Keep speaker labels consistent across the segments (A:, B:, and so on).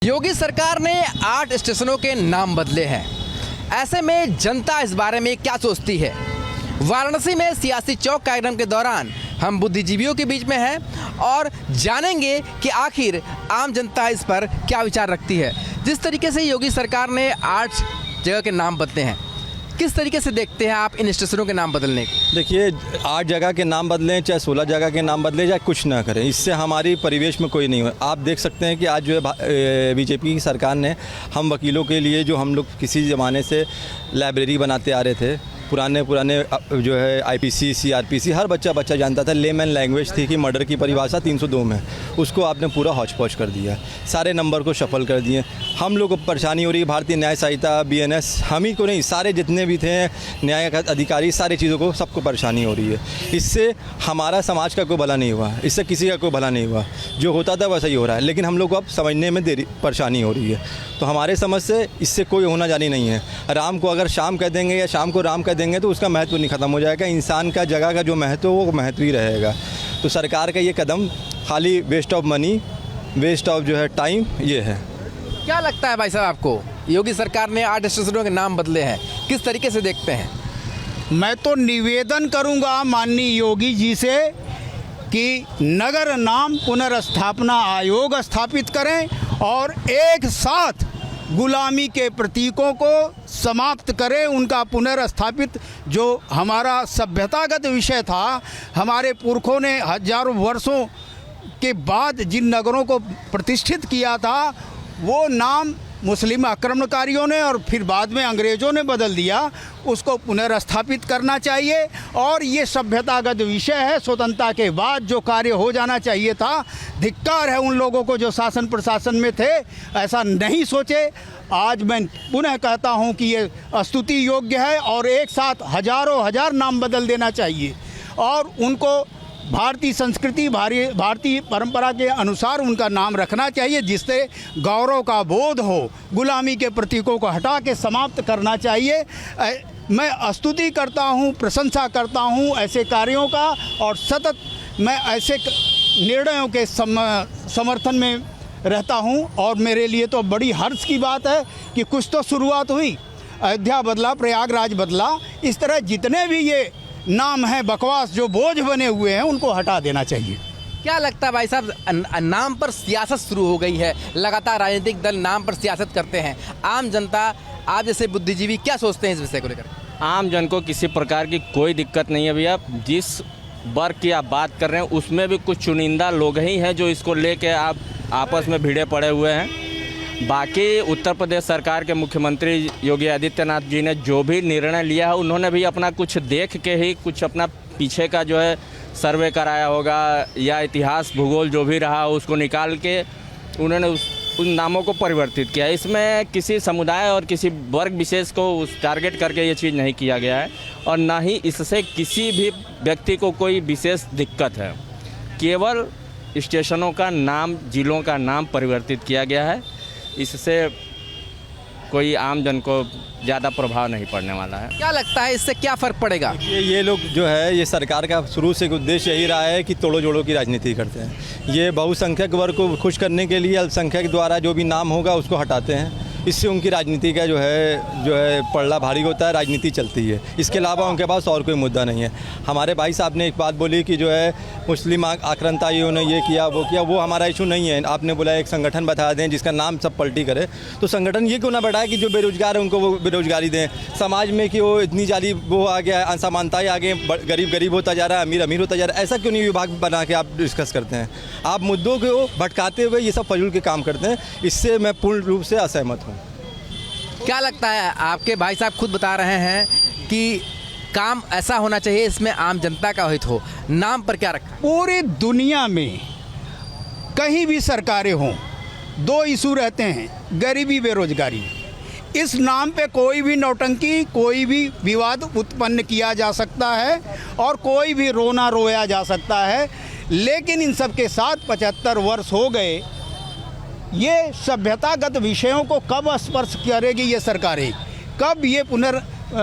A: योगी सरकार ने 8 स्टेशनों के नाम बदले हैं। ऐसे में जनता इस बारे में क्या सोचती है? वाराणसी में सियासी चौक कार्यक्रम के दौरान हम बुद्धिजीवियों के बीच में हैं और जानेंगे कि आखिर आम जनता इस पर क्या विचार रखती है। जिस तरीके से योगी सरकार ने 8 जगह के नाम बदले हैं, किस तरीके से देखते हैं आप इन स्टेशनों के नाम बदलने को?
B: देखिए, 8 जगह के नाम बदलें चाहे 16 जगह के नाम बदलें चाहे कुछ ना करें, इससे हमारी परिवेश में कोई नहीं हो। आप देख सकते हैं कि आज जो है बीजेपी की सरकार ने हम वकीलों के लिए जो हम लोग किसी ज़माने से लाइब्रेरी बनाते आ रहे थे, पुराने जो है आईपीसी सीआरपीसी हर बच्चा जानता था। लेमैन लैंग्वेज थी कि मर्डर की परिभाषा 302 में, उसको आपने पूरा हौच पौच कर दिया, सारे नंबर को शफल कर दिए। हम लोग को परेशानी हो रही है, भारतीय न्याय संहिता बीएनएस, हम ही को नहीं सारे जितने भी थे न्याय अधिकारी, सारी चीज़ों को सबको परेशानी हो रही है। इससे हमारा समाज का कोई भला नहीं हुआ, इससे किसी का कोई भला नहीं हुआ। जो होता था वैसा ही हो रहा है, लेकिन हम लोग को अब समझने में परेशानी हो रही है। तो हमारे समझ से इससे कोई होना जानी नहीं है। राम को अगर शाम कह देंगे या शाम को राम कह देंगे तो उसका महत्व नहीं खत्म हो जाएगा। इंसान का जगह का जो महत्व वो महत्व ही रहेगा। तो सरकार का ये कदम खाली waste of money, waste of जो है टाइम ये है।
A: क्या लगता है भाई साहब आपको, योगी सरकार ने 8 स्टेशनों के नाम बदले हैं, किस तरीके से देखते हैं?
C: मैं तो निवेदन करूंगा माननीय योगी जी से कि नगर नाम पुनर्स्थापना आयोग स्थापित करें और एक साथ गुलामी के प्रतीकों को समाप्त करें। उनका पुनर्स्थापित जो हमारा सभ्यतागत विषय था, हमारे पुरखों ने हजारों वर्षों के बाद जिन नगरों को प्रतिष्ठित किया था, वो नाम मुस्लिम आक्रमणकारियों ने और फिर बाद में अंग्रेज़ों ने बदल दिया। उसको पुनर्स्थापित करना चाहिए और ये सभ्यतागत विषय है। स्वतंत्रता के बाद जो कार्य हो जाना चाहिए था, धिक्कार है उन लोगों को जो शासन प्रशासन में थे, ऐसा नहीं सोचे। आज मैं पुनः कहता हूँ कि ये स्तुति योग्य है और एक साथ हजार नाम बदल देना चाहिए और उनको भारतीय संस्कृति भारतीय परंपरा के अनुसार उनका नाम रखना चाहिए, जिससे गौरव का बोध हो। गुलामी के प्रतीकों को हटा के समाप्त करना चाहिए। मैं स्तुति करता हूँ, प्रशंसा करता हूँ ऐसे कार्यों का और सतत मैं ऐसे निर्णयों के समर्थन में रहता हूँ। और मेरे लिए तो बड़ी हर्ष की बात है कि कुछ तो शुरुआत हुई। अयोध्या बदला, प्रयागराज बदला, इस तरह जितने भी ये नाम है बकवास जो बोझ बने हुए हैं उनको हटा देना चाहिए।
A: क्या लगता है भाई साहब, नाम पर सियासत शुरू हो गई है, लगातार राजनीतिक दल नाम पर सियासत करते हैं। आम जनता, आप जैसे बुद्धिजीवी क्या सोचते हैं इस विषय को लेकर?
D: आम जन को किसी प्रकार की कोई दिक्कत नहीं है भैया। जिस वर्ग की आप बात कर रहे हैं उसमें भी कुछ चुनिंदा लोग ही हैं जो इसको लेके आप आपस में भिड़े पड़े हुए हैं। बाकी उत्तर प्रदेश सरकार के मुख्यमंत्री योगी आदित्यनाथ जी ने जो भी निर्णय लिया है, उन्होंने भी अपना कुछ देख के ही कुछ अपना पीछे का जो है सर्वे कराया होगा या इतिहास भूगोल जो भी रहा उसको निकाल के उन्होंने उन नामों को परिवर्तित किया। इसमें किसी समुदाय और किसी वर्ग विशेष को उस टारगेट करके ये चीज़ नहीं किया गया है और ना ही इससे किसी भी व्यक्ति को कोई विशेष दिक्कत है। केवल स्टेशनों का नाम, जिलों का नाम परिवर्तित किया गया है। इससे कोई आम जन को ज़्यादा प्रभाव नहीं पड़ने वाला है।
A: क्या लगता है इससे क्या फ़र्क पड़ेगा?
B: ये लोग जो है, ये सरकार का शुरू से उद्देश्य यही रहा है कि तोड़ो जोड़ो की राजनीति करते हैं। ये बहुसंख्यक वर्ग को खुश करने के लिए अल्पसंख्यक द्वारा जो भी नाम होगा उसको हटाते हैं। इससे उनकी राजनीति का जो है पलड़ा भारी होता है, राजनीति चलती है। इसके अलावा उनके पास और कोई मुद्दा नहीं है। हमारे भाई साहब ने एक बात बोली कि जो है मुस्लिम आक्रांताइयों ने ये किया वो किया, वो हमारा इशू नहीं है। आपने बोला एक संगठन बता दें जिसका नाम सब पलटी करे, तो संगठन ये क्यों ना बढ़ाए कि जो बेरोजगार है उनको वो बेरोजगारी दें। समाज में कि वो इतनी जाली वो आ गया, असमानताएँ आ गई, गरीब होता जा रहा है, अमीर होता जा रहा है। ऐसा क्यों नहीं विभाग बना के आप डिस्कस करते हैं? आप मुद्दों को भटकाते हुए ये सब फजूल के काम करते हैं। इससे मैं पूर्ण रूप से असहमत हूँ।
A: क्या लगता है, आपके भाई साहब खुद बता रहे हैं कि काम ऐसा होना चाहिए इसमें आम जनता का हित हो, नाम पर क्या रखा?
C: पूरी दुनिया में कहीं भी सरकारें हों, 2 इशू रहते हैं, गरीबी, बेरोजगारी। इस नाम पे कोई भी नौटंकी, कोई भी विवाद उत्पन्न किया जा सकता है और कोई भी रोना रोया जा सकता है। लेकिन इन सब के साथ 75 वर्ष हो गए, ये सभ्यतागत विषयों को कब स्पर्श करेगी ये सरकारें? कब ये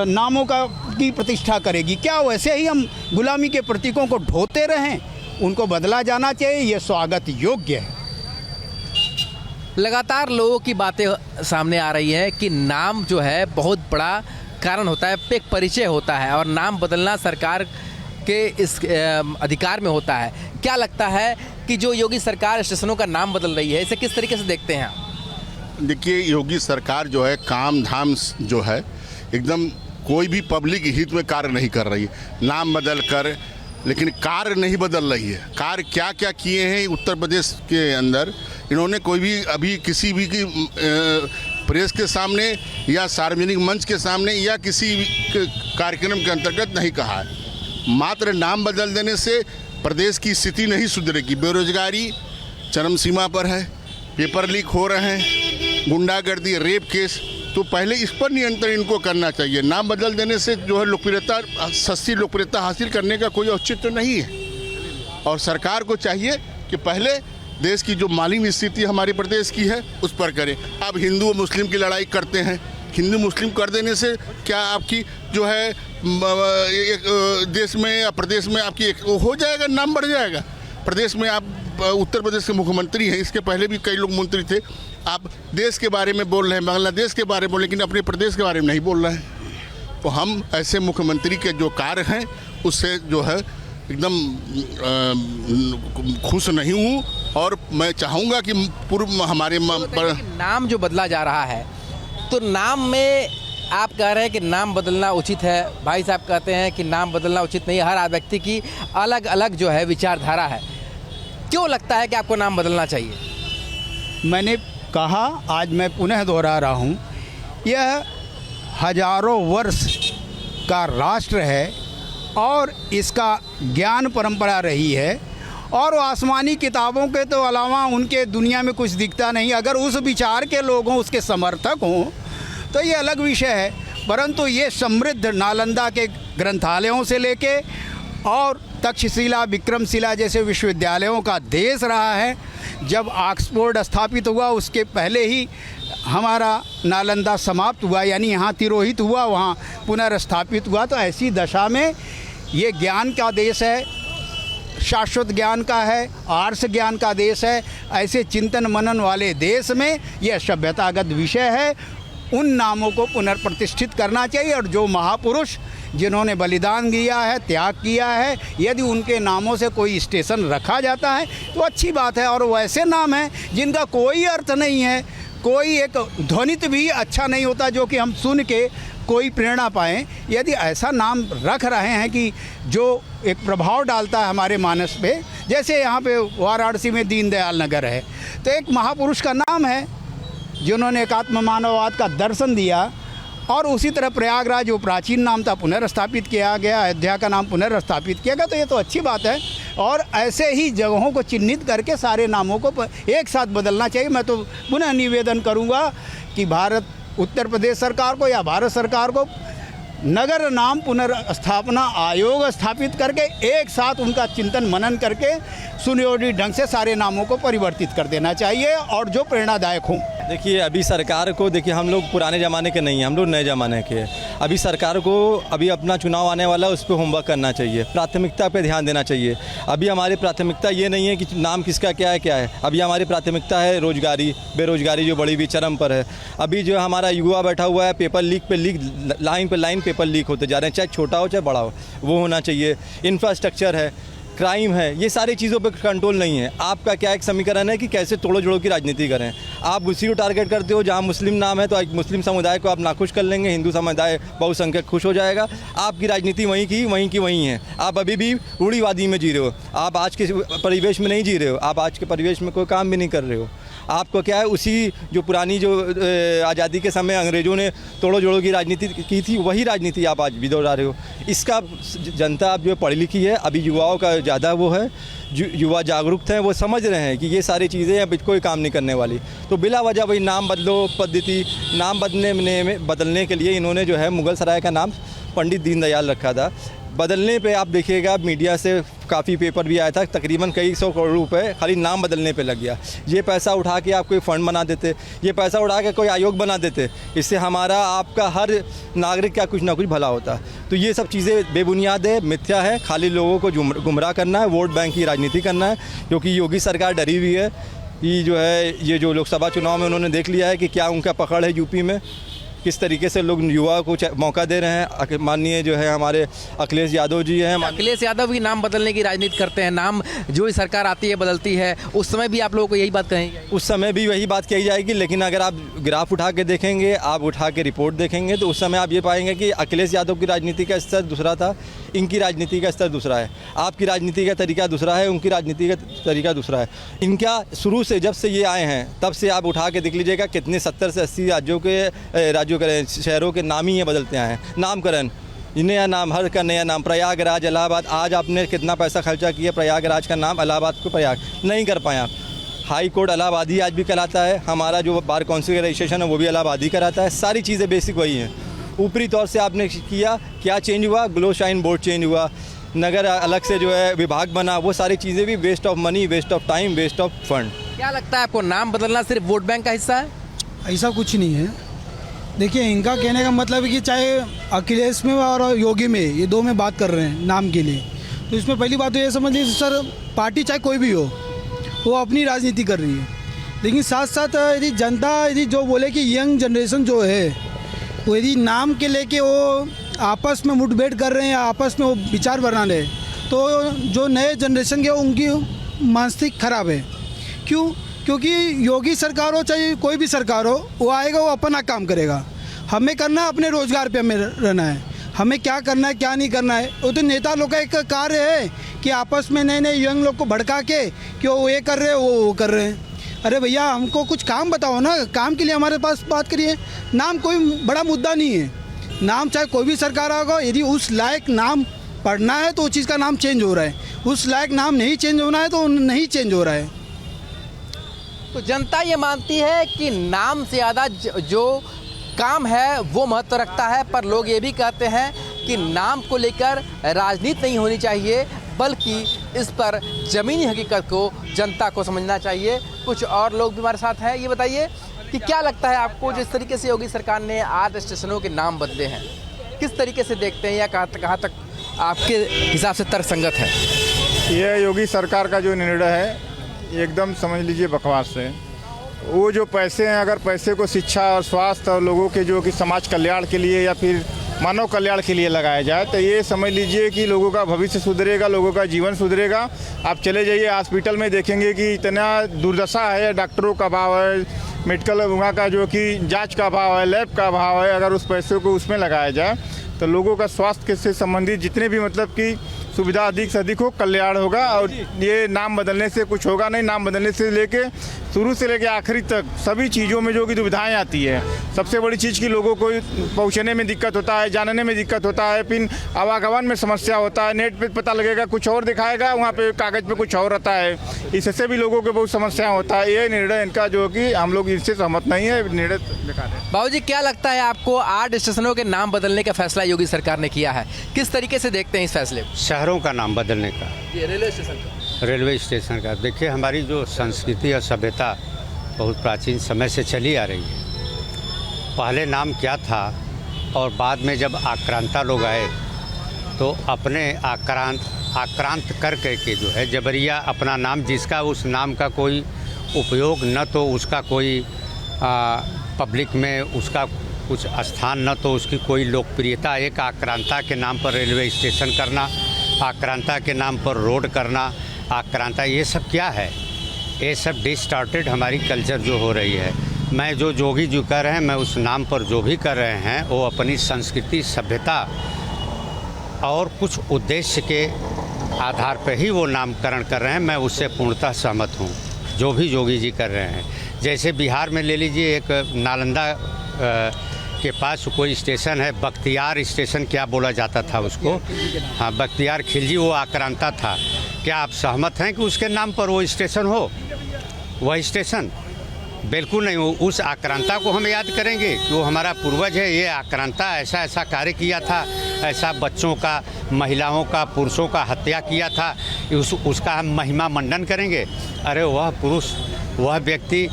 C: नामों की प्रतिष्ठा करेगी? क्या वैसे ही हम गुलामी के प्रतीकों को ढोते रहें? उनको बदला जाना चाहिए, ये स्वागत योग्य है।
A: लगातार लोगों की बातें सामने आ रही है कि नाम जो है बहुत बड़ा कारण होता है, एक परिचय होता है और नाम बदलना सरकार के इस अधिकार में होता है। क्या लगता है कि जो योगी सरकार स्टेशनों का नाम बदल रही है, इसे किस तरीके से देखते हैं आप?
E: देखिए, योगी सरकार जो है काम धाम जो है एकदम कोई भी पब्लिक हित में कार्य नहीं कर रही है। नाम बदल कर, लेकिन कार्य नहीं बदल रही है। कार्य क्या क्या किए हैं उत्तर प्रदेश के अंदर, इन्होंने कोई भी अभी किसी भी की प्रेस के सामने या सार्वजनिक मंच के सामने या किसी कार्यक्रम के अंतर्गत नहीं कहा है। मात्र नाम बदल देने से प्रदेश की स्थिति नहीं सुधरेगी। बेरोजगारी चरम सीमा पर है, पेपर लीक हो रहे हैं, गुंडागर्दी, रेप केस, तो पहले इस पर नियंत्रण इनको करना चाहिए। नाम बदल देने से जो है लोकप्रियता, सस्ती लोकप्रियता हासिल करने का कोई औचित्य नहीं है। और सरकार को चाहिए कि पहले देश की जो माली स्थिति हमारे प्रदेश की है उस पर करें। अब हिंदू और मुस्लिम की लड़ाई करते हैं, हिंदू मुस्लिम कर देने से क्या आपकी जो है एक देश में या प्रदेश में आपकी एक हो जाएगा, नाम बढ़ जाएगा। प्रदेश में आप उत्तर प्रदेश के मुख्यमंत्री हैं, इसके पहले भी कई लोग मंत्री थे। आप देश के बारे में बोल रहे हैं, बांग्लादेश के बारे में बोल, लेकिन अपने प्रदेश के बारे में नहीं बोल रहे हैं। तो हम ऐसे मुख्यमंत्री के जो कार्य हैं उससे जो है एकदम खुश नहीं हूँ। और मैं चाहूँगा कि पूर्व हमारे
A: नाम जो बदला जा रहा है, तो नाम में आप कह रहे हैं कि नाम बदलना उचित है, भाई साहब कहते हैं कि नाम बदलना उचित नहीं है। हर व्यक्ति की अलग अलग जो है विचारधारा है। क्यों लगता है कि आपको नाम बदलना चाहिए?
C: मैंने कहा, आज मैं पुनः दोहरा रहा हूँ, यह हजारों वर्ष का राष्ट्र है और इसका ज्ञान परंपरा रही है और वो आसमानी किताबों के तो अलावा उनके दुनिया में कुछ दिखता नहीं। अगर उस विचार के लोग हों, उसके समर्थक हों, तो ये अलग विषय है। परंतु ये समृद्ध नालंदा के ग्रंथालयों से लेके और तक्षशिला, विक्रमशिला जैसे विश्वविद्यालयों का देश रहा है। जब ऑक्सफोर्ड स्थापित हुआ उसके पहले ही हमारा नालंदा समाप्त हुआ, यानी यहाँ तिरोहित हुआ, वहाँ पुनर्स्थापित हुआ। तो ऐसी दशा में ये ज्ञान का देश है, शाश्वत ज्ञान का है, आर्ष ज्ञान का देश है। ऐसे चिंतन मनन वाले देश में यह सभ्यतागत विषय है। उन नामों को पुनर्प्रतिष्ठित करना चाहिए और जो महापुरुष जिन्होंने बलिदान दिया है, त्याग किया है, यदि उनके नामों से कोई स्टेशन रखा जाता है तो अच्छी बात है। और वैसे नाम हैं जिनका कोई अर्थ नहीं है, कोई एक ध्वनित भी अच्छा नहीं होता जो कि हम सुन के कोई प्रेरणा पाएँ। यदि ऐसा नाम रख रहे हैं कि जो एक प्रभाव डालता है हमारे मानस पे, जैसे यहाँ पे वाराणसी में दीनदयाल नगर है, तो एक महापुरुष का नाम है जिन्होंने एकात्म मानववाद का दर्शन दिया। और उसी तरह प्रयागराज जो प्राचीन नाम था पुनर्स्थापित किया गया, अयोध्या का नाम पुनर्स्थापित किया गया, तो ये तो अच्छी बात है। और ऐसे ही जगहों को चिन्हित करके सारे नामों को एक साथ बदलना चाहिए। मैं तो पुनः निवेदन करूंगा कि उत्तर प्रदेश सरकार को या भारत सरकार को नगर नाम पुनर्स्थापना आयोग स्थापित करके एक साथ उनका चिंतन मनन करके सुनियोजित ढंग से सारे नामों को परिवर्तित कर देना चाहिए और जो प्रेरणादायक हों।
B: देखिए, अभी सरकार को, देखिए हम लोग पुराने ज़माने के नहीं हैं, हम लोग नए ज़माने के हैं। अभी सरकार को अभी अपना चुनाव आने वाला है, उस पर होमवर्क करना चाहिए, प्राथमिकता पे ध्यान देना चाहिए। अभी हमारी प्राथमिकता ये नहीं है कि नाम किसका क्या है। अभी हमारी प्राथमिकता है रोजगारी, बेरोजगारी जो बड़ी भी चरम पर है। अभी जो हमारा युवा बैठा हुआ है, पेपर लीक पे लीक, लाइन पे लाइन पेपर लीक होते जा रहे हैं, चाहे छोटा हो चाहे बड़ा हो, वो होना चाहिए। इंफ्रास्ट्रक्चर है, क्राइम है, ये सारी चीज़ों पे कंट्रोल नहीं है। आपका क्या एक समीकरण है कि कैसे तोड़ो जोड़ो की राजनीति करें। आप उसी को टारगेट करते हो, जहाँ मुस्लिम नाम है तो मुस्लिम समुदाय को आप नाखुश कर लेंगे, हिंदू समुदाय बहुसंख्यक खुश हो जाएगा। आपकी राजनीति वहीं की वहीं है। आप अभी भी रूढ़िवादी में जी रहे हो, आप आज के परिवेश में नहीं जी रहे हो, आप आज के परिवेश में कोई काम भी नहीं कर रहे हो। आपको क्या है, उसी जो पुरानी जो आज़ादी के समय अंग्रेज़ों ने तोड़ो जोड़ो की राजनीति की थी, वही राजनीति आप आज भी दोहरा रहे हो। इसका जनता आप जो पढ़ी लिखी है, अभी युवाओं का ज़्यादा वो है, युवा जागरूक हैं, वो समझ रहे हैं कि ये सारी चीज़ें अब कोई काम नहीं करने वाली। तो बिला वजह वही नाम बदलो पद्धति, नाम बदलने के लिए इन्होंने जो है मुगल सराय का नाम पंडित दीनदयाल रखा था। बदलने पे आप देखिएगा, मीडिया से काफ़ी पेपर भी आया था, तकरीबन कई 100 करोड़ रुपए खाली नाम बदलने पे लग गया। ये पैसा उठा के आप कोई फ़ंड बना देते, ये पैसा उठा के कोई आयोग बना देते, इससे हमारा आपका हर नागरिक का कुछ ना कुछ भला होता। तो ये सब चीज़ें बेबुनियाद है, मिथ्या है, खाली लोगों को गुमराह करना है, वोट बैंक की राजनीति करना है। क्योंकि योगी सरकार डरी हुई है, कि जो है ये जो लोकसभा चुनाव में उन्होंने देख लिया है कि क्या उनका पकड़ है यूपी में, किस तरीके से लोग युवा को मौका दे रहे हैं। माननीय जो है हमारे अखिलेश यादव जी हैं,
A: अखिलेश यादव भी नाम बदलने की राजनीति करते हैं, नाम जो भी सरकार आती है बदलती है, उस समय भी आप लोगों को यही बात कहेंगे?
B: उस समय भी वही बात कही जाएगी, लेकिन अगर आप ग्राफ उठा के देखेंगे, आप उठा के रिपोर्ट देखेंगे तो उस समय आप ये पाएंगे कि अखिलेश यादव की राजनीति का स्तर दूसरा था, इनकी राजनीति का स्तर दूसरा है, आपकी राजनीति का तरीका दूसरा है, उनकी राजनीति का तरीका दूसरा है। इनका शुरू से जब से ये आए हैं तब से आप उठा के देख लीजिएगा कितने 70 से 80 राज्यों के शहरों के नाम ही ये बदलते आए हैं। नामकरण, नया नाम, हर का नया नाम, प्रयागराज, इलाहाबाद। आज आपने कितना पैसा खर्चा किया प्रयागराज का नाम इलाहाबाद को प्रयाग नहीं कर पाए आप। हाई कोर्ट इलाहाबादी आज भी कराता है, हमारा जो बार काउंसिल का रजिस्ट्रेशन है वो भी इलाहाबादी कराता है। सारी चीज़ें बेसिक वही हैं। ऊपरी तौर से आपने किया, क्या चेंज हुआ? ग्लो शाइन बोर्ड चेंज हुआ, नगर अलग से जो है विभाग बना, वो सारी चीज़ें भी waste of money, waste of time, waste of fund.
A: क्या लगता है आपको, नाम बदलना सिर्फ वोट बैंक का हिस्सा है?
F: ऐसा कुछ नहीं है। देखिए, इनका कहने का मतलब है कि चाहे अखिलेश में और योगी में, ये दो में बात कर रहे हैं नाम के लिए, तो इसमें पहली बात तो ये समझ लीजिए सर, पार्टी चाहे कोई भी हो वो अपनी राजनीति कर रही है, लेकिन साथ साथ यदि जनता यदि जो बोले कि यंग जनरेशन जो है वो यदि नाम के लेके वो आपस में मुठभेड़ कर रहे हैं या आपस में वो विचार बना रहे, तो जो नए जनरेशन के उनकी मानसिक खराब है। क्यों? क्योंकि योगी सरकार हो चाहे कोई भी सरकार हो, वो आएगा, वो अपना काम करेगा। हमें करना है अपने रोज़गार पे, हमें रहना है, हमें क्या करना है क्या नहीं करना है। वो तो नेता लोग का एक कार्य है कि आपस में नए नए यंग लोग को भड़का के कि वो ये कर रहे हैं वो कर रहे हैं। अरे भैया, हमको कुछ काम बताओ ना, काम के लिए हमारे पास बात करिए। नाम कोई बड़ा मुद्दा नहीं है, नाम चाहे कोई भी सरकार आएगा, यदि उस लायक नाम पढ़ना है तो उस चीज़ का नाम चेंज हो रहा है, उस लायक नाम नहीं चेंज होना है तो नहीं चेंज हो रहा है।
A: तो जनता ये मानती है कि नाम से ज़्यादा जो काम है वो महत्व रखता है, पर लोग ये भी कहते हैं कि नाम को लेकर राजनीति नहीं होनी चाहिए, बल्कि इस पर ज़मीनी हकीकत को जनता को समझना चाहिए। कुछ और लोग भी हमारे साथ हैं। ये बताइए कि क्या लगता है आपको, जिस तरीके से योगी सरकार ने 8 स्टेशनों के नाम बदले हैं, किस तरीके से देखते हैं या कहाँ तक आपके हिसाब से तर्कसंगत है?
G: यह योगी सरकार का जो निर्णय है एकदम समझ लीजिए बकवास है। वो जो पैसे हैं, अगर पैसे को शिक्षा और स्वास्थ्य और लोगों के जो कि समाज कल्याण के लिए या फिर मानव कल्याण के लिए लगाया जाए तो ये समझ लीजिए कि लोगों का भविष्य सुधरेगा, लोगों का जीवन सुधरेगा। आप चले जाइए हॉस्पिटल में, देखेंगे कि इतना दुर्दशा है, डॉक्टरों का अभाव है, मेडिकल वहाँ का जो कि जांच का अभाव है, लैब का अभाव है। अगर उस पैसे को उसमें लगाया जाए तो लोगों का स्वास्थ्य से संबंधित जितने भी मतलब कि सुविधा अधिक से अधिक हो, कल्याण होगा। और ये नाम बदलने से कुछ होगा नहीं। नाम बदलने से लेके शुरू से लेके आखिरी तक सभी चीज़ों में जो कि दुविधाएं आती है। सबसे बड़ी चीज़ कि लोगों को पहुंचने में दिक्कत होता है, जानने में दिक्कत होता है, फिर आवागमन में समस्या होता है। नेट पे पता लगेगा कुछ और दिखाएगा, वहाँ पे कागज़ पे कुछ और रहता है। इससे भी लोगों को बहुत समस्या होता है। ये निर्णय इनका जो कि हम लोग इससे सहमत नहीं है, निर्णय बेकार है।
A: बाबूजी, क्या लगता है आपको, 8 स्टेशनों के नाम बदलने का फैसला योगी सरकार ने किया है, किस तरीके से देखते हैं इस फैसले को?
H: शहरों का नाम बदलने का,
A: रेलवे स्टेशन का।
H: रेलवे स्टेशन का। देखिए, हमारी जो संस्कृति और सभ्यता बहुत प्राचीन समय से चली आ रही है। पहले नाम क्या था और बाद में जब आक्रांता लोग आए तो अपने आक्रांत कर के जो है जबरिया अपना नाम, जिसका उस नाम का कोई उपयोग न तो उसका कोई पब्लिक में उसका कुछ स्थान, न तो उसकी कोई लोकप्रियता, एक आक्रांता के नाम पर रेलवे स्टेशन करना, आक्रांता के नाम पर रोड करना, आक्रांता, ये सब क्या है? ये सब डिस्टार्टेड हमारी कल्चर जो हो रही है। मैं जो जोगी जो कर रहे हैं, मैं उस नाम पर जो भी कर रहे हैं वो अपनी संस्कृति, सभ्यता और कुछ उद्देश्य के आधार पर ही वो नामकरण कर रहे हैं। मैं उससे पूर्णतः सहमत हूँ, जो भी जोगी जी कर रहे हैं। जैसे बिहार में ले लीजिए, एक नालंदा के पास कोई स्टेशन है, बख्तियार स्टेशन क्या बोला जाता था उसको, हाँ, बख्तियार खिलजी, वो आक्रांता था। क्या आप सहमत हैं कि उसके नाम पर वो स्टेशन हो? वह स्टेशन बिल्कुल नहीं हो। उस आक्रांता को हम याद करेंगे कि वो हमारा पूर्वज है, ये आक्रांता ऐसा ऐसा कार्य किया था, ऐसा बच्चों का, महिलाओं का, पुरुषों का हत्या किया था, उसका हम महिमा मंडन करेंगे? अरे वह पुरुष, वह व्यक्ति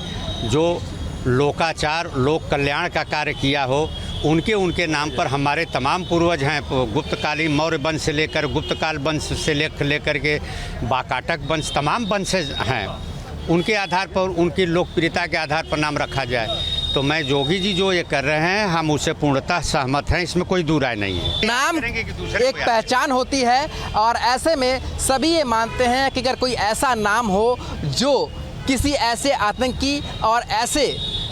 H: जो लोकाचार, लोक कल्याण का कार्य किया हो, उनके नाम पर हमारे तमाम पूर्वज हैं। गुप्तकालीन मौर्य वंश से लेकर गुप्तकाल वंश से लेकर के बाकाटक वंश, तमाम वंश हैं। उनके आधार पर, उनकी लोकप्रियता के आधार पर नाम रखा जाए। तो मैं योगी जी जो ये कर रहे हैं, हम उससे पूर्णतः सहमत हैं, इसमें कोई दो राय नहीं है।
A: नाम एक पहचान होती है और ऐसे में सभी ये मानते हैं कि अगर कोई ऐसा नाम हो जो किसी ऐसे आतंकी और ऐसे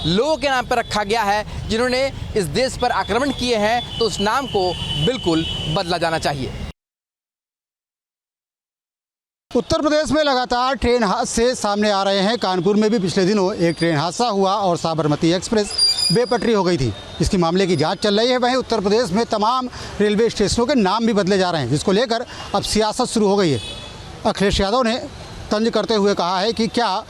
A: लोगों के नाम पर रखा गया है जिन्होंने इस देश पर आक्रमण किए हैं, तो उस नाम को बिल्कुल बदला जाना चाहिए।
I: उत्तर प्रदेश में लगातार ट्रेन हादसे सामने आ रहे हैं। कानपुर में भी पिछले दिनों एक ट्रेन हादसा हुआ और साबरमती एक्सप्रेस बेपटरी हो गई थी। इसकी मामले की जांच चल रही है। वहीं उत्तर प्रदेश में तमाम रेलवे स्टेशनों के नाम भी बदले जा रहे हैं, जिसको लेकर अब सियासत शुरू हो गई है। अखिलेश यादव ने तंज करते हुए कहा है कि क्या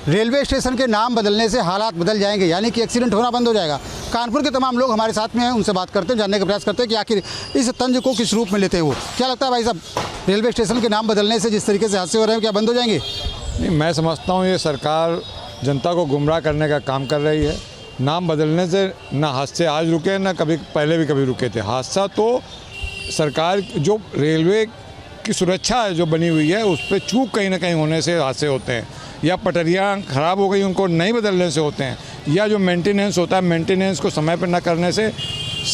I: रेलवे स्टेशन के नाम बदलने से हालात बदल जाएंगे, यानी कि एक्सीडेंट होना बंद हो जाएगा। कानपुर के तमाम लोग हमारे साथ में हैं, उनसे बात करते हैं, जानने का प्रयास करते हैं कि आखिर इस तंज को किस रूप में लेते हैं वो। क्या लगता है भाई साहब, रेलवे स्टेशन के नाम बदलने से जिस तरीके से हादसे हो रहे हैं, क्या बंद हो जाएंगे?
J: नहीं, मैं समझता हूँ ये सरकार जनता को गुमराह करने का काम कर रही है। नाम बदलने से ना हादसे आज रुके, ना कभी पहले भी कभी रुके थे। हादसा तो सरकार जो रेलवे की सुरक्षा है जो बनी हुई है, उस पर चूक कहीं ना कहीं होने से हादसे होते हैं, या पटरियाँ ख़राब हो गई उनको नहीं बदलने से होते हैं, या जो मेंटेनेंस होता है मेंटेनेंस को समय पर न करने से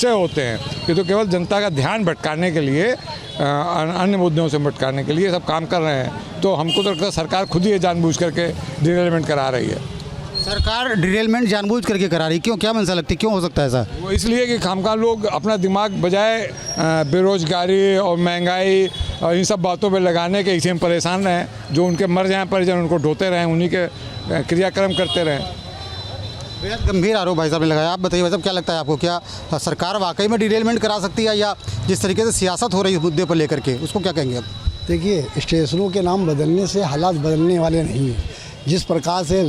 J: होते हैं। ये तो केवल जनता का ध्यान भटकाने के लिए, अन्य मुद्दों से भटकाने के लिए सब काम कर रहे हैं। तो हमको तो लगता है सरकार खुद ही जानबूझ करके डिरेलमेंट करा रही है।
I: सरकार डिरेलमेंट जानबूझ करके करा रही, क्यों? क्या मंशा लगती है, क्यों हो सकता है ऐसा?
J: वो इसलिए कि खामखा लोग अपना दिमाग बजाय बेरोजगारी और महंगाई और इन सब बातों पे लगाने के इसी में परेशान रहें। जो उनके मर जाएं परिजन, उनको ढोते रहें, उन्हीं के क्रियाक्रम करते रहें।
I: बेहद गंभीर आरोप भाई साहब ने लगाया। आप बताइए भाई साहब, क्या लगता है आपको, क्या सरकार वाकई में डिरेलमेंट करा सकती है, या जिस तरीके से सियासत हो रही है इस मुद्दे पर लेकर के, उसको क्या कहेंगे आप?
F: देखिए, स्टेशनों के नाम बदलने से हालात बदलने वाले नहीं हैं। जिस प्रकार से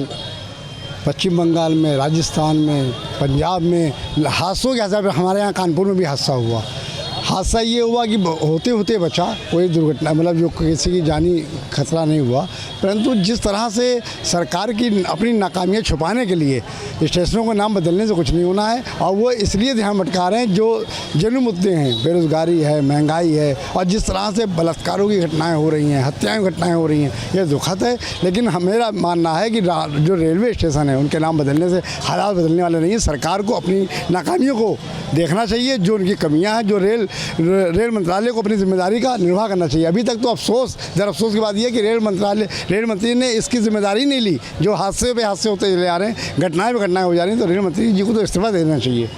F: पश्चिम बंगाल में, राजस्थान में, पंजाब में हादसों के हिसाब से हमारे यहाँ कानपुर में भी हादसा हुआ। हादसा ये हुआ कि होते होते बचा, कोई दुर्घटना मतलब जो किसी की जानी खतरा नहीं हुआ, परंतु जिस तरह से सरकार की अपनी नाकामियाँ छुपाने के लिए स्टेशनों का नाम बदलने से कुछ नहीं होना है। और वो इसलिए ध्यान भटका रहे हैं, जो जन्म मुद्दे हैं, बेरोज़गारी है, महंगाई है, और जिस तरह से बलात्कारों की घटनाएँ हो रही हैं, हत्याएँ घटनाएँ हो रही हैं, ये दुखद है। लेकिन मेरा मानना है कि जो रेलवे स्टेशन है उनके नाम बदलने से हालात बदलने वाले नहीं हैं। सरकार को अपनी नाकामियों को देखना चाहिए, जो उनकी कमियाँ हैं, जो रेल मंत्रालय को अपनी जिम्मेदारी का निर्वाह करना चाहिए। अभी तक तो अफसोस की बात यह है कि रेल मंत्री ने इसकी जिम्मेदारी नहीं ली। जो हादसे पे हादसे होते चले आ रहे हैं, घटनाएं पे घटनाएं हो जा रही हैं, तो रेल मंत्री जी को तो इस्तीफा देना चाहिए।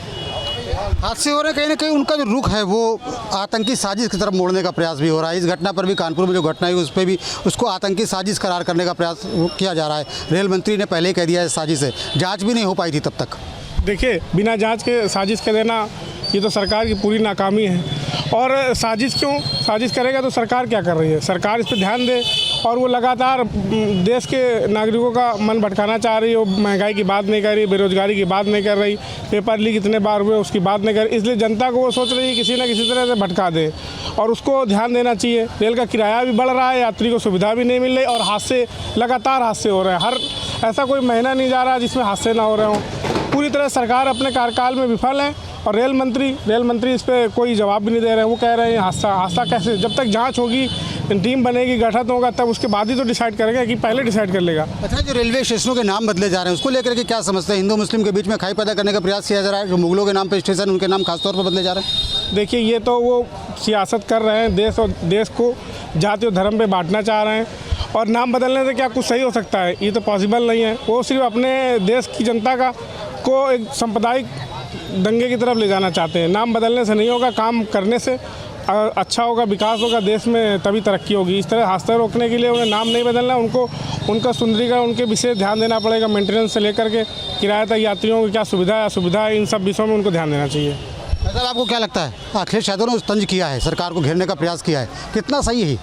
I: हादसे हो रहे हैं, कहीं ना कहीं उनका जो रुख है वो आतंकी साजिश की तरफ मोड़ने का प्रयास भी हो रहा है। इस घटना पर भी, कानपुर में जो घटना हुई उस पर भी उसको आतंकी साजिश करार करने का प्रयास किया जा रहा है। रेल मंत्री ने पहले ही कह दिया है साजिश है, जाँच भी नहीं हो पाई थी तब तक।
K: देखिए, बिना जांच के साजिश कर देना ये तो सरकार की पूरी नाकामी है। और साजिश क्यों? साजिश करेगा तो सरकार क्या कर रही है? सरकार इस पर ध्यान दे, और वो लगातार देश के नागरिकों का मन भटकाना चाह रही है। वो महंगाई की बात नहीं कर रही, बेरोजगारी की बात नहीं कर रही, पेपर लीक इतने बार हुए उसकी बात नहीं कर रही। इसलिए जनता को वो सोच रही है किसी न किसी तरह से भटका दे, और उसको ध्यान देना चाहिए। रेल का किराया भी बढ़ रहा है, यात्री को सुविधा भी नहीं मिल रही, और हादसे लगातार हादसे हो रहे हैं। हर ऐसा कोई महीना नहीं जा रहा जिसमें हादसे ना हो रहे हों। पूरी तरह सरकार अपने कार्यकाल में विफल है, और रेल मंत्री इस पर कोई जवाब भी नहीं दे रहे हैं। वो कह रहे हैं हादसा कैसे? जब तक जांच होगी, टीम बनेगी, गठन होगा, तब उसके बाद ही तो डिसाइड करेगा, कि पहले डिसाइड कर लेगा।
I: अच्छा, जो रेलवे स्टेशनों के नाम बदले जा रहे हैं उसको लेकर के क्या समझते हैं? हिंदू मुस्लिम के बीच में खाई पैदा करने का प्रयास किया जा रहा है। जो मुगलों के नाम पर स्टेशन, उनके नाम खासतौर पर बदले जा रहे हैं।
K: देखिए, ये तो वो सियासत कर रहे हैं, देश को जाति और धर्म पर बांटना चाह रहे हैं। और नाम बदलने से क्या कुछ सही हो सकता है? ये तो पॉसिबल नहीं है। वो सिर्फ अपने देश की जनता को एक सांप्रदायिक दंगे की तरफ ले जाना चाहते हैं। नाम बदलने से नहीं होगा, काम करने से अच्छा होगा, विकास होगा देश में, तभी तरक्की होगी। इस तरह हादसे रोकने के लिए उन्हें नाम नहीं बदलना, उनको उनका सुंदरीकरण, उनके विषय ध्यान देना पड़ेगा। मेंटेनेंस से लेकर के किराएदार यात्रियों की क्या सुविधा है, असुविधा है, इन सब विषयों में उनको ध्यान देना चाहिए।
I: सर, आपको क्या लगता है, अखिलेश यादव ने तंज किया है, सरकार को घेरने का प्रयास किया है, कितना सही है?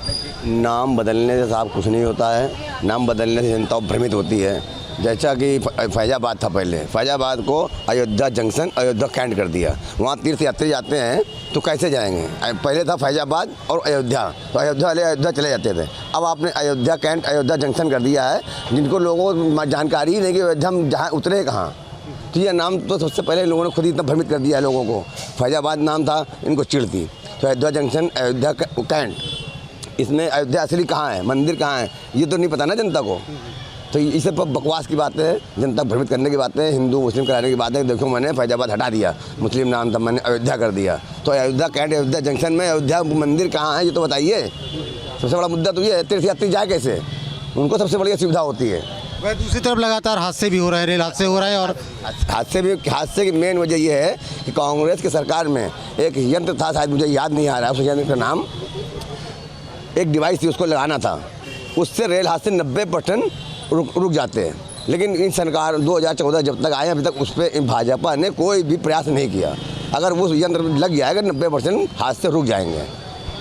L: नाम बदलने से साहब कुछ नहीं होता है। नाम बदलने से जनता भ्रमित होती है। जैसा कि फैजाबाद था, पहले फैजाबाद को अयोध्या जंक्शन, अयोध्या कैंट कर दिया। वहाँ तीर्थ यात्री जाते हैं तो कैसे जाएंगे? पहले था फैजाबाद और अयोध्या, तो अयोध्या वाले अयोध्या चले जाते थे। अब आपने अयोध्या कैंट, अयोध्या जंक्शन कर दिया है, जिनको लोगों को जानकारी ही नहीं कि अयोध्या हम जहाँ उतरे कहाँ। तो यह नाम तो सबसे पहले लोगों ने खुद ही इतना भ्रमित कर दिया है लोगों को। फैजाबाद नाम था, इनको चिढ़ थी। तो अयोध्या जंक्शन, अयोध्या कैंट, इसमें अयोध्या असली कहाँ है, मंदिर कहाँ है, ये तो नहीं पता ना जनता को। तो ये सब बकवास की बातें है, जनता भ्रमित करने की बातें है, हिंदू मुस्लिम कराने की बात है। देखो मैंने फैजाबाद हटा दिया, मुस्लिम नाम था, मैंने अयोध्या कर दिया। तो अयोध्या कैंट, अयोध्या जंक्शन में अयोध्या मंदिर कहाँ है ये तो बताइए। सबसे बड़ा मुद्दा तो ये है, तीर्थयात्री जाए कैसे, उनको सबसे बड़ी सुविधा होती है।
I: वह दूसरी तरफ लगातार हादसे भी हो रहे हैं, रेल हादसे हो रहे हैं। और
L: हादसे की मेन वजह यह है कि कांग्रेस की सरकार में एक यंत्र था, शायद मुझे याद नहीं आ रहा है उस यंत्र का नाम, एक डिवाइस थी, उसको लगाना था, उससे रेल हादसे 90% रुक जाते हैं। लेकिन इन सरकार 2014 जब तक आए अभी तक उस पर भाजपा ने कोई भी प्रयास नहीं किया। अगर वो यंत्र लग जाएगा 90% हादसे रुक जाएंगे।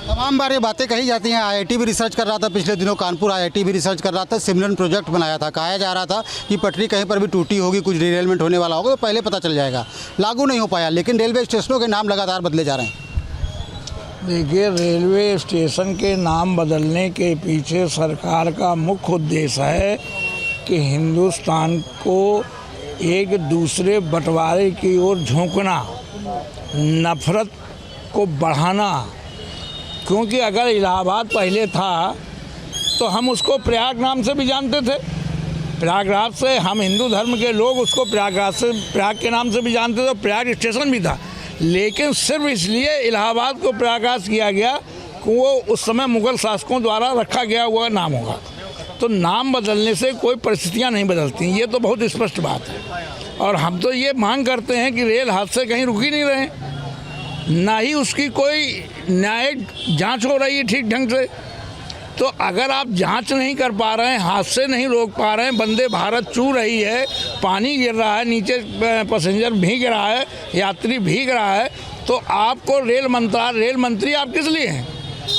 I: तमाम बार ये बातें कही जाती हैं। IIT भी रिसर्च कर रहा था पिछले दिनों, कानपुर IIT भी रिसर्च कर रहा था, सिमरन प्रोजेक्ट बनाया था। कहा जा रहा था कि पटरी कहीं पर भी टूटी होगी, कुछ डिरेलमेंट होने वाला होगा तो पहले पता चल जाएगा। लागू नहीं हो पाया, लेकिन रेलवे स्टेशनों के नाम लगातार बदले जा रहे हैं।
M: देखिए, रेलवे स्टेशन के नाम बदलने के पीछे सरकार का मुख्य उद्देश्य है कि हिंदुस्तान को एक दूसरे बंटवारे की ओर झोंकना, नफरत को बढ़ाना। क्योंकि अगर इलाहाबाद पहले था तो हम उसको प्रयाग नाम से भी जानते थे, प्रयागराज से हम हिंदू धर्म के लोग उसको प्रयाग के नाम से भी जानते थे, प्रयाग स्टेशन भी था। लेकिन सिर्फ इसलिए इलाहाबाद को प्रयागराज किया गया कि वो उस समय मुग़ल शासकों द्वारा रखा गया हुआ नाम होगा। तो नाम बदलने से कोई परिस्थितियाँ नहीं बदलती, ये तो बहुत स्पष्ट बात है। और हम तो ये मांग करते हैं कि रेल हादसे कहीं रुक ही नहीं रहे, ना ही उसकी कोई न्यायिक जांच हो रही है ठीक ढंग से। तो अगर आप जांच नहीं कर पा रहे हैं, हादसे नहीं रोक पा रहे हैं, वंदे भारत चू रही है, पानी गिर रहा है, नीचे पैसेंजर भीग रहा है, यात्री भीग रहा है, तो आपको रेल मंत्री आप किस लिए हैं?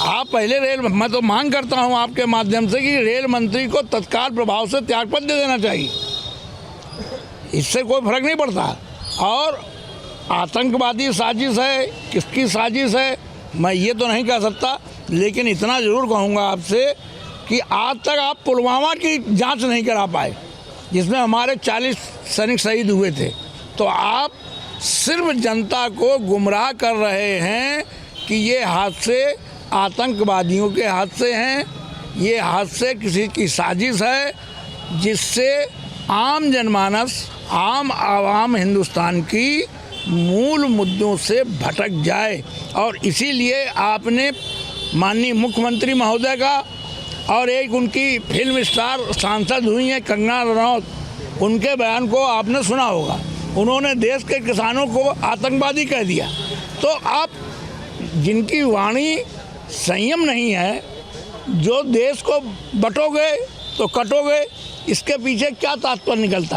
M: आप पहले मैं तो मांग करता हूं आपके माध्यम से कि रेल मंत्री को तत्काल प्रभाव से त्यागपत्र दे देना चाहिए, इससे कोई फर्क नहीं पड़ता। और आतंकवादी साजिश है, किसकी साजिश है मैं ये तो नहीं कह सकता, लेकिन इतना ज़रूर कहूँगा आपसे कि आज तक आप पुलवामा की जांच नहीं करा पाए, जिसमें हमारे 40 सैनिक शहीद हुए थे। तो आप सिर्फ जनता को गुमराह कर रहे हैं कि ये हादसे आतंकवादियों के हादसे हैं, ये हादसे किसी की साजिश है, जिससे आम जनमानस, आम आवाम हिंदुस्तान की मूल मुद्दों से भटक जाए। और इसीलिए आपने माननीय मुख्यमंत्री महोदय का और एक उनकी फिल्म स्टार सांसद हुई हैं कंगना रनौत, उनके बयान को आपने सुना होगा। उन्होंने देश के किसानों को आतंकवादी कह दिया। तो आप जिनकी वाणी संयम नहीं है, जो देश को बटोगे तो कटोगे, इसके पीछे क्या तात्पर्य निकलता है?